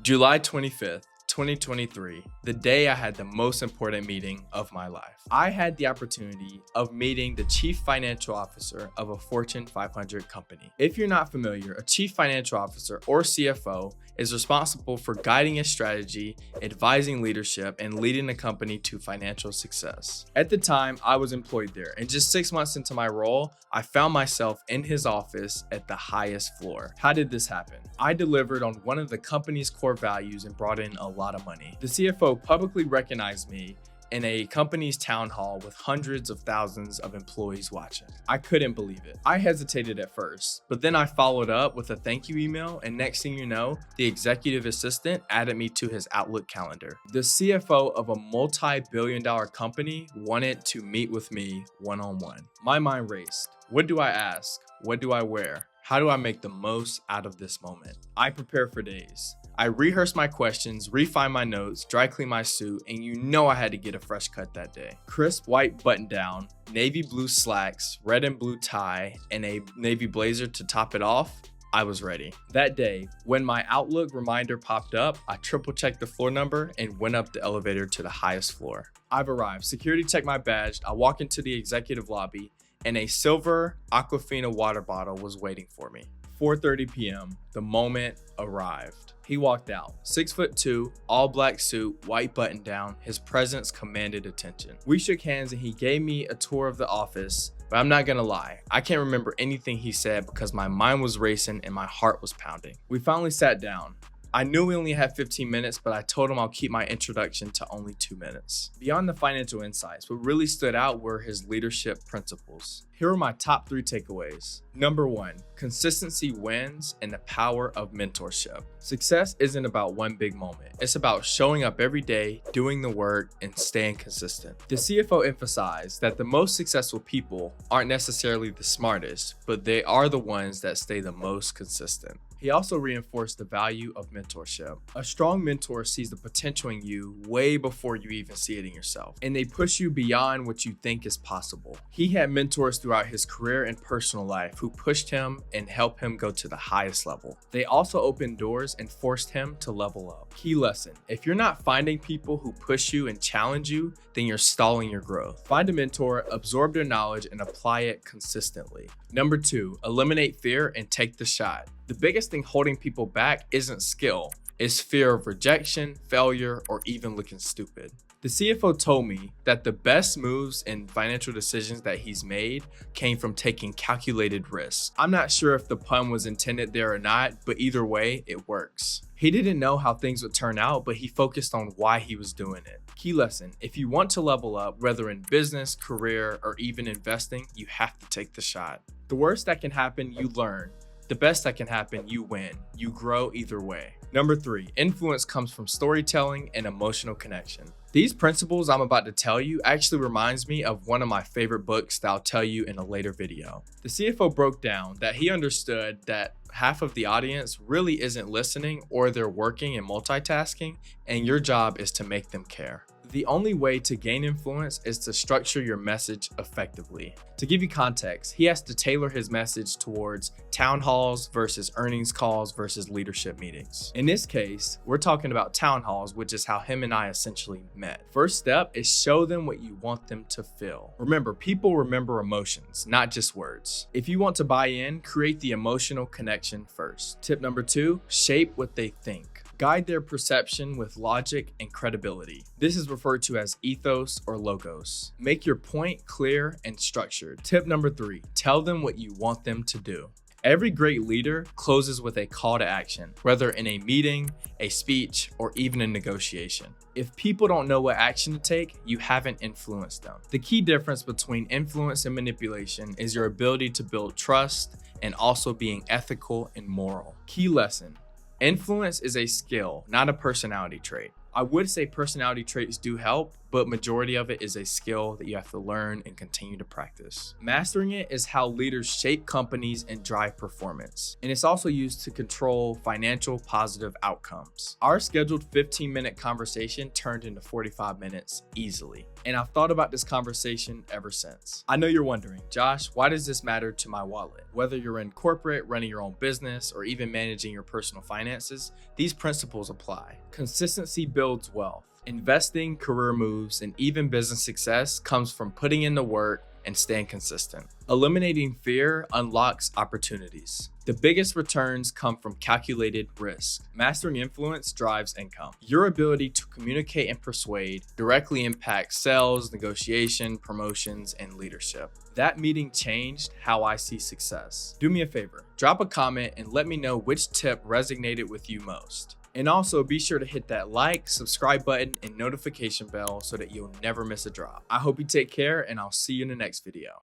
July 25th, 2023, the day I had the most important meeting of my life. I had the opportunity of meeting the chief financial officer of a Fortune 500 company. If you're not familiar, a chief financial officer or CFO is responsible for guiding a strategy, advising leadership, and leading the company to financial success. At the time, I was employed there, and just 6 months into my role, I found myself in his office at the highest floor. How did this happen? I delivered on one of the company's core values and brought in a lot of money. The CFO publicly recognized me in a company's town hall with hundreds of thousands of employees watching. I couldn't believe it. I hesitated at first, but then I followed up with a thank you email, and next thing you know, the executive assistant added me to his Outlook calendar. The CFO of a multi-billion-dollar company wanted to meet with me one-on-one. My mind raced. What do I ask? What do I wear? How do I make the most out of this moment? I prepare for days. I rehearsed my questions, refined my notes, dry cleaned my suit, and you know I had to get a fresh cut that day. Crisp white button down, navy blue slacks, red and blue tie, and a navy blazer to top it off. I was ready. That day, when my Outlook reminder popped up, I triple checked the floor number and went up the elevator to the highest floor. I've arrived. Security checked my badge. I walk into the executive lobby, and a silver Aquafina water bottle was waiting for me. 4:30 p.m., the moment arrived. He walked out, 6'2", all black suit, white button down. His presence commanded attention. We shook hands and he gave me a tour of the office, but I'm not gonna lie, I can't remember anything he said because my mind was racing and my heart was pounding. We finally sat down. I knew we only had 15 minutes, but I told him I'll keep my introduction to only 2 minutes. Beyond the financial insights, what really stood out were his leadership principles. Here are my top 3 takeaways. Number 1, consistency wins and the power of mentorship. Success isn't about one big moment. It's about showing up every day, doing the work, and staying consistent. The CFO emphasized that the most successful people aren't necessarily the smartest, but they are the ones that stay the most consistent. He also reinforced the value of mentorship. A strong mentor sees the potential in you way before you even see it in yourself, and they push you beyond what you think is possible. He had mentors throughout his career and personal life who pushed him and helped him go to the highest level. They also opened doors and forced him to level up. Key lesson: if you're not finding people who push you and challenge you, then you're stalling your growth. Find a mentor, absorb their knowledge, and apply it consistently. Number 2, eliminate fear and take the shot. The biggest thing holding people back isn't skill, it's fear of rejection, failure, or even looking stupid. The CFO told me that the best moves and financial decisions that he's made came from taking calculated risks. I'm not sure if the pun was intended there or not, but either way, it works. He didn't know how things would turn out, but he focused on why he was doing it. Key lesson: if you want to level up, whether in business, career, or even investing, you have to take the shot. The worst that can happen, you learn. The best that can happen, you win. You grow either way. Number 3, influence comes from storytelling and emotional connection. These principles I'm about to tell you actually reminds me of one of my favorite books that I'll tell you in a later video. The CFO broke down that he understood that half of the audience really isn't listening, or they're working and multitasking, and your job is to make them care. The only way to gain influence is to structure your message effectively. To give you context, he has to tailor his message towards town halls versus earnings calls versus leadership meetings. In this case, we're talking about town halls, which is how him and I essentially met. First step is show them what you want them to feel. Remember, people remember emotions, not just words. If you want to buy in, create the emotional connection first. Tip number 2, shape what they think. Guide their perception with logic and credibility. This is referred to as ethos or logos. Make your point clear and structured. Tip number 3, tell them what you want them to do. Every great leader closes with a call to action, whether in a meeting, a speech, or even a negotiation. If people don't know what action to take, you haven't influenced them. The key difference between influence and manipulation is your ability to build trust and also being ethical and moral. Key lesson: influence is a skill, not a personality trait. I would say personality traits do help, but majority of it is a skill that you have to learn and continue to practice. Mastering it is how leaders shape companies and drive performance. And it's also used to control financial positive outcomes. Our scheduled 15-minute conversation turned into 45 minutes easily. And I've thought about this conversation ever since. I know you're wondering, Josh, why does this matter to my wallet? Whether you're in corporate, running your own business, or even managing your personal finances, these principles apply. Consistency builds wealth. Investing, career moves, and even business success comes from putting in the work and staying consistent. Eliminating fear unlocks opportunities. The biggest returns come from calculated risk. Mastering influence drives income. Your ability to communicate and persuade directly impacts sales, negotiation, promotions, and leadership. That meeting changed how I see success. Do me a favor, drop a comment and let me know which tip resonated with you most. And also be sure to hit that like, subscribe button, and notification bell so that you'll never miss a drop. I hope you take care, and I'll see you in the next video.